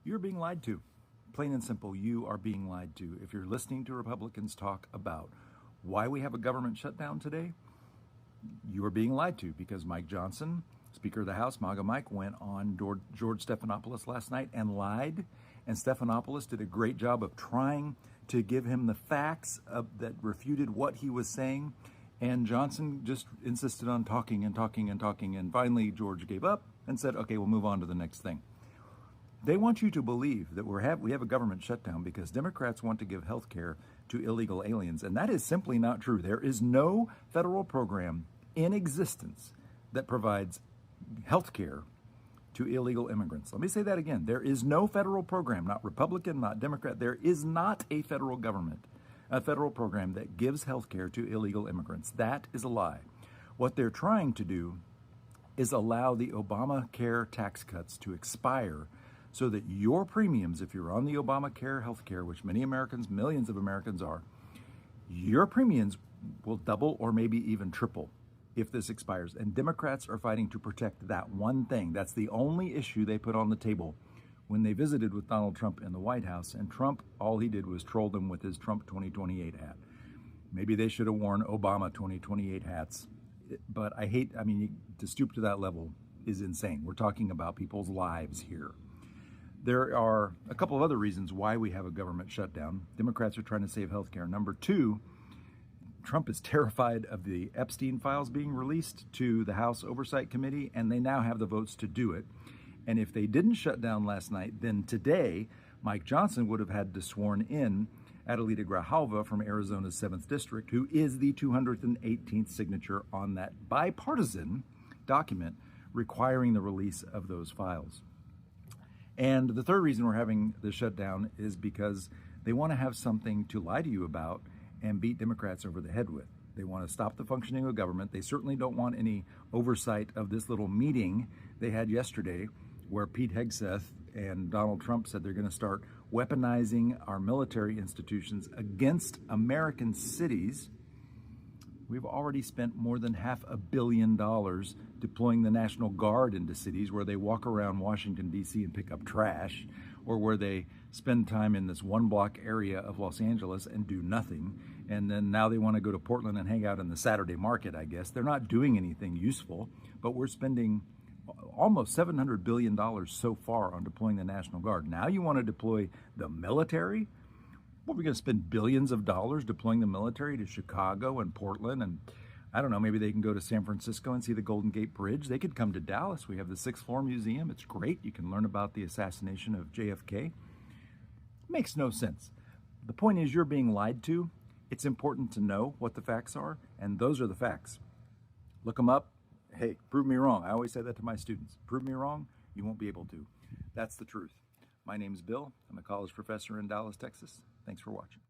You're being lied to. Plain and simple, you are being lied to. If you're listening to Republicans talk about why we have a government shutdown today, you are being lied to because Mike Johnson, Speaker of the House, MAGA Mike, went on George Stephanopoulos last night and lied. And Stephanopoulos did a great job of trying to give him the facts that refuted what he was saying. And Johnson just insisted on talking and talking and talking. And finally, George gave up and said, okay, we'll move on to the next thing. They want you to believe that we have a government shutdown because Democrats want to give health care to illegal aliens. And that is simply not true. There is no federal program in existence that provides health care to illegal immigrants. Let me say that again. There is no federal program, not Republican, not Democrat. There is not a federal government, a federal program that gives health care to illegal immigrants. That is a lie. What they're trying to do is allow the Obamacare tax cuts to expire so that your premiums, if you're on the Obamacare health care, which many Americans, millions of Americans are, your premiums will double or maybe even triple if this expires. And Democrats are fighting to protect that one thing. That's the only issue they put on the table when they visited with Donald Trump in the White House. And Trump, all he did was troll them with his Trump 2028 hat. Maybe they should have worn Obama 2028 hats. But to stoop to that level is insane. We're talking about people's lives here. There are a couple of other reasons why we have a government shutdown. Democrats are trying to save health care. Number two, Trump is terrified of the Epstein files being released to the House Oversight Committee, and they now have the votes to do it. And if they didn't shut down last night, then today, Mike Johnson would have had to sworn in Adelita Grijalva from Arizona's 7th District, who is the 218th signature on that bipartisan document requiring the release of those files. And the third reason we're having the shutdown is because they want to have something to lie to you about and beat Democrats over the head with. They want to stop the functioning of government. They certainly don't want any oversight of this little meeting they had yesterday where Pete Hegseth and Donald Trump said they're going to start weaponizing our military institutions against American cities. We've already spent more than $500 million deploying the National Guard into cities where they walk around Washington, D.C. and pick up trash, or where they spend time in this one block area of Los Angeles and do nothing. And then now they want to go to Portland and hang out in the Saturday market, I guess. They're not doing anything useful, but we're spending almost $700 billion so far on deploying the National Guard. Now you want to deploy the military? What, we're going to spend billions of dollars deploying the military to Chicago and Portland, and I don't know, maybe they can go to San Francisco and see the Golden Gate Bridge. They could come to Dallas. We have the 6th Floor Museum. It's great. You can learn about the assassination of JFK. Makes no sense. The point is you're being lied to. It's important to know what the facts are, and those are the facts. Look them up. Hey, prove me wrong. I always say that to my students. Prove me wrong, you won't be able to. That's the truth. My name's Bill. I'm a college professor in Dallas, Texas. Thanks for watching.